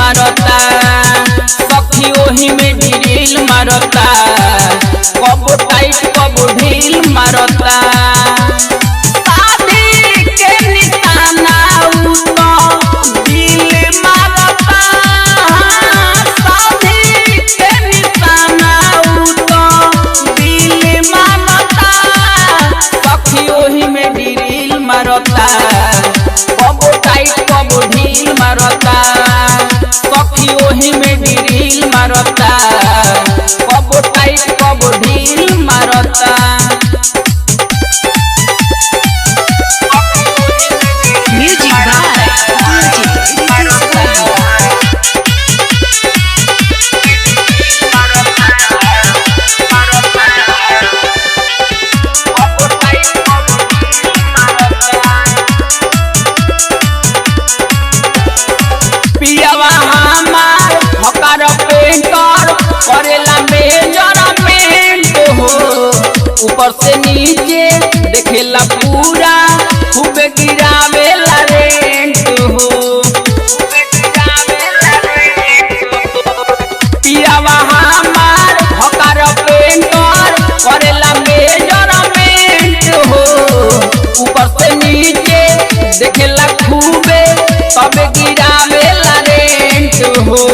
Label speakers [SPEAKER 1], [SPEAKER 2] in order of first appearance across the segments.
[SPEAKER 1] मारता सखी ओही में ड्रिल मारता कबो टाइट कबो ढील मारता कबो टाइट कबो ढील मारता सखी ओही में ड्रिल मारता कबो टाइट कबो ढील मारता करेला मेजरमेंट हो ऊपर से नीचे देखेला पूरा खूबे गिरावेला रेंट हो पियावा हमार हकार पेंटर करेला मेजरमेंट हो ऊपर से नीचे देखेला खूबे तबे गिरावेला रेंट हो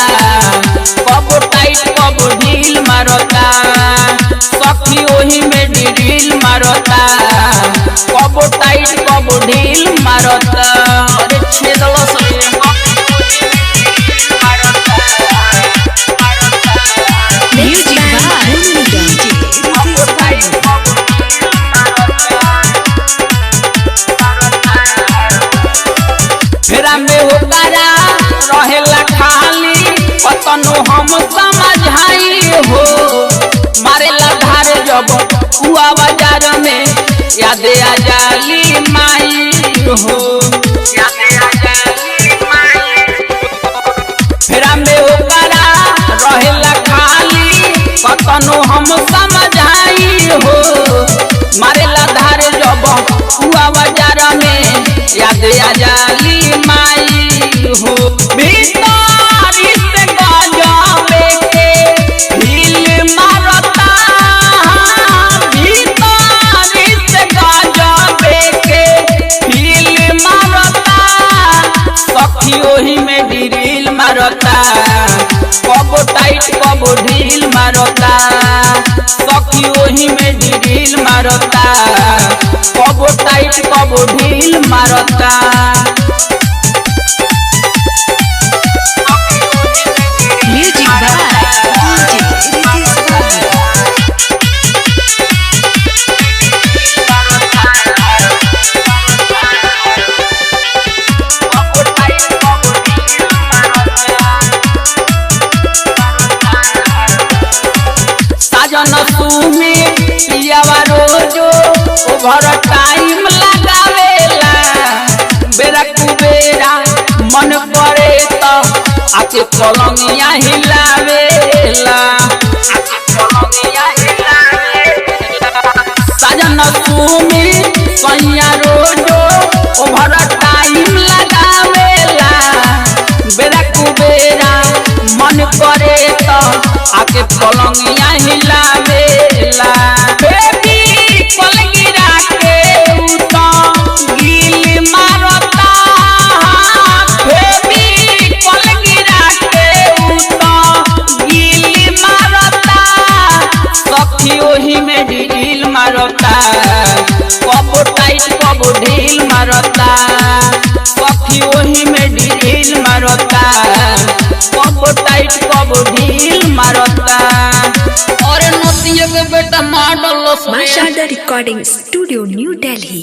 [SPEAKER 1] कबो टाइट कबो ढील मारता सखी ओही में ड्रिल मारता कबो टाइट कबो ढील मारता अरे छेदलो फेरा में होकारा रहेला खाली पतनो हम समझाई हो मारेला धार जब हुआ बाजार में याद आ जाली माई हो फेरा में ओकरा रहेला खाली पतनो हम समझाई हो मारेला धार जब हुआ बाजार में याद आ जाली माई हो ओही में ड्रिल मारता कबो टाइट कबो ढील मारता सखी ओही में ड्रिल मारता कबो टाइट कबो ढील मारता में पियावा रोजो ओभर टाइम लगावेला बेरा कुबेरा मन करे तो आके पलंगिया हिलावेला साजन सुमी सैया रोजो ओभर टाइम लगावेला बेरा कुबेरा मन करे तो आके पलंगिया हिलावेला बेबी पलंगिरा के उतो गिल मारता बेबी पलंगिरा के उतो गिल मारता सखी ओही में ढील मारता कबो टाइट कबो ढील मारता सखी ओही में ढील मारता कबो टाइट कबो ढील मारता और नतिया के बेटा मॉडल
[SPEAKER 2] माशाल्लाह रिकॉर्डिंग स्टूडियो न्यू दिल्ली।